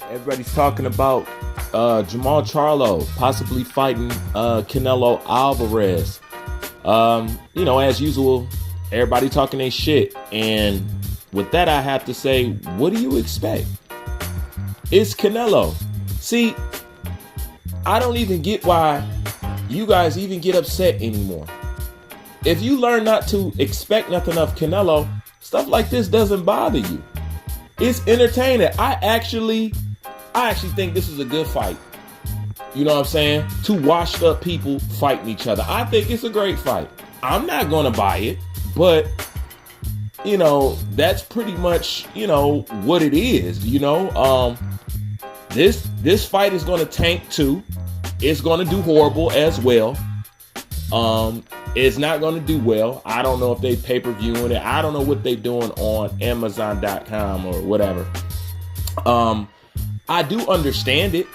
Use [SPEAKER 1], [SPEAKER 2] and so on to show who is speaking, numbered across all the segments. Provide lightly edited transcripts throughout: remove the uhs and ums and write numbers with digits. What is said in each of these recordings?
[SPEAKER 1] right. Everybody's talking about JAMALL possibly fighting Canelo Alvarez. As usual, everybody talking their shit. And with that, I have to say, what do you expect? It's Canelo. See, I don't even get why you guys even get upset anymore. If you learn not to expect nothing of Canelo, stuff like this doesn't bother you. It's entertaining. I actually think this is a good fight. You know what I'm saying? Two washed up people fighting each other. I think it's a great fight. I'm not going to buy it, but that's pretty much, what it is, This fight is going to tank too. It's going to do horrible as well. It's not going to do well. I don't know if they pay-per-viewing it. I don't know what they're doing on Amazon.com or whatever. I do understand it.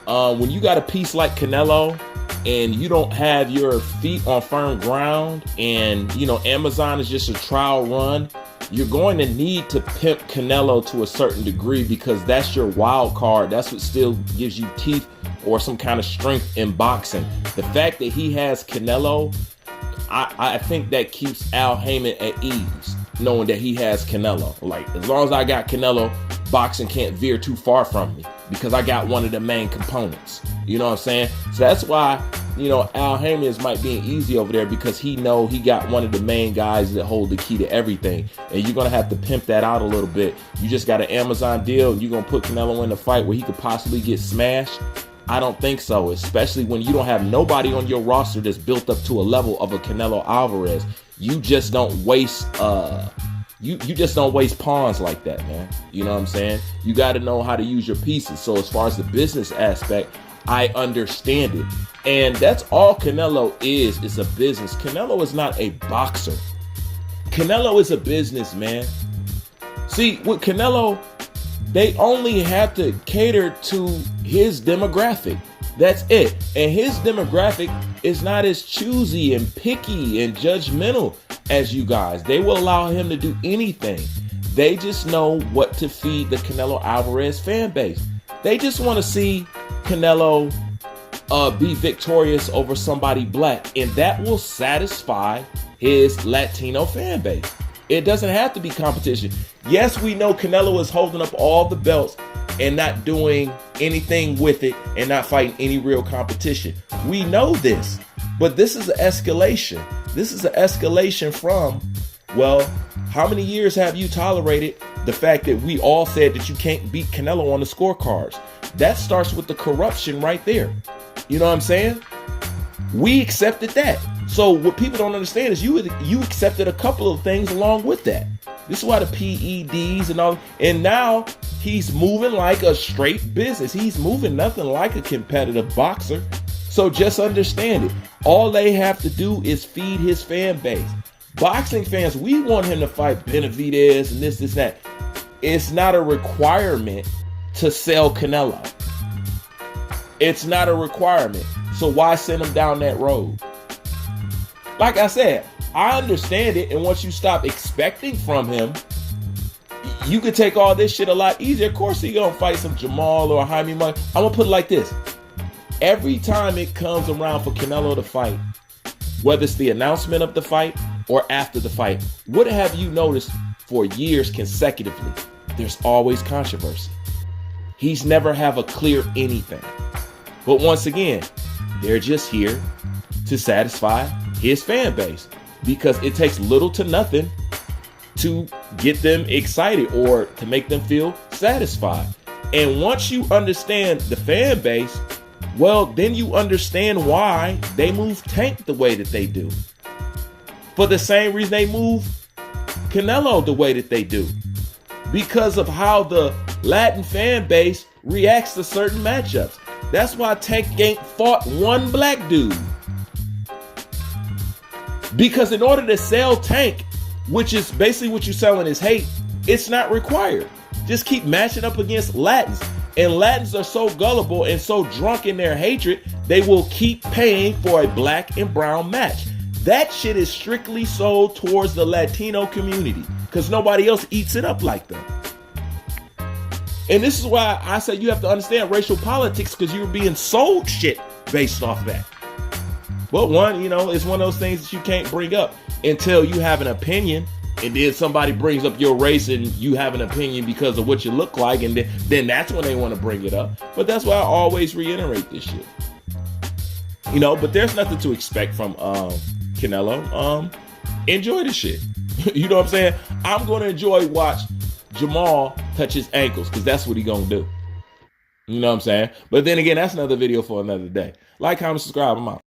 [SPEAKER 1] When you got a piece like Canelo and you don't have your feet on firm ground and, Amazon is just a trial run, you're going to need to pimp Canelo to a certain degree because that's your wild card. That's what still gives you teeth or some kind of strength in boxing. The fact that he has Canelo, I think that keeps Al Heyman at ease, knowing that he has Canelo. Like, as long as I got Canelo, boxing can't veer too far from me because I got one of the main components. You know what I'm saying? So that's why, Al Heyman might be easy over there because he got one of the main guys that hold the key to everything. And you're going to have to pimp that out a little bit. You just got an Amazon deal and you're going to put Canelo in a fight where he could possibly get smashed. I don't think so, especially when you don't have nobody on your roster that's built up to a level of a Canelo Alvarez. You just don't waste you just don't waste pawns like that, man. You know what I'm saying? You got to know how to use your pieces. So as far as the business aspect, I understand it. And that's all Canelo is. It's a business. Canelo is not a boxer. Canelo is a businessman. See, with Canelo, they only have to cater to his demographic. That's it. And his demographic is not as choosy and picky and judgmental as you guys. They will allow him to do anything. They just know what to feed the Canelo Alvarez fan base. They just want to see Canelo be victorious over somebody black, and that will satisfy his Latino fan base. It doesn't have to be competition. Yes, we know Canelo is holding up all the belts and not doing anything with it and not fighting any real competition. We know this, but this is an escalation. This is an escalation from, well, how many years have you tolerated the fact that we all said that you can't beat Canelo on the scorecards? That starts with the corruption right there. You know what I'm saying? We accepted that. So what people don't understand is you accepted a couple of things along with that. This is why the PEDs and all, and now he's moving like a straight business. He's moving nothing like a competitive boxer. So just understand it. All they have to do is feed his fan base. Boxing fans, we want him to fight Benavidez and this, that. It's not a requirement to sell Canelo. It's not a requirement. So why send him down that road? Like I said, I understand it. And once you stop expecting from him, you could take all this shit a lot easier. Of course, he's going to fight some Jamall or Jaime Monk. I'm going to put it like this. Every time it comes around for Canelo to fight, whether it's the announcement of the fight or after the fight, what have you noticed for years consecutively? There's always controversy. He's never have a clear anything. But once again, they're just here to satisfy his fan base because it takes little to nothing to get them excited or to make them feel satisfied. And once you understand the fan base, well, then you understand why they move Tank the way that they do. For the same reason they move Canelo the way that they do. Because of how the Latin fan base reacts to certain matchups. That's why Tank ain't fought one black dude. Because in order to sell Tank, which is basically what you're selling is hate, it's not required. Just keep matching up against Latins. And Latins are so gullible and so drunk in their hatred, they will keep paying for a black and brown match. That shit is strictly sold towards the Latino community because nobody else eats it up like them. And this is why I say you have to understand racial politics, because you're being sold shit based off that. But one, it's one of those things that you can't bring up until you have an opinion. And then somebody brings up your race and you have an opinion because of what you look like. And then that's when they want to bring it up. But that's why I always reiterate this shit. But there's nothing to expect from Canelo. Enjoy the shit. You know what I'm saying? I'm going to watch JAMALL touch his ankles, because that's what he going to do. You know what I'm saying? But then again, that's another video for another day. Like, comment, subscribe. I'm out.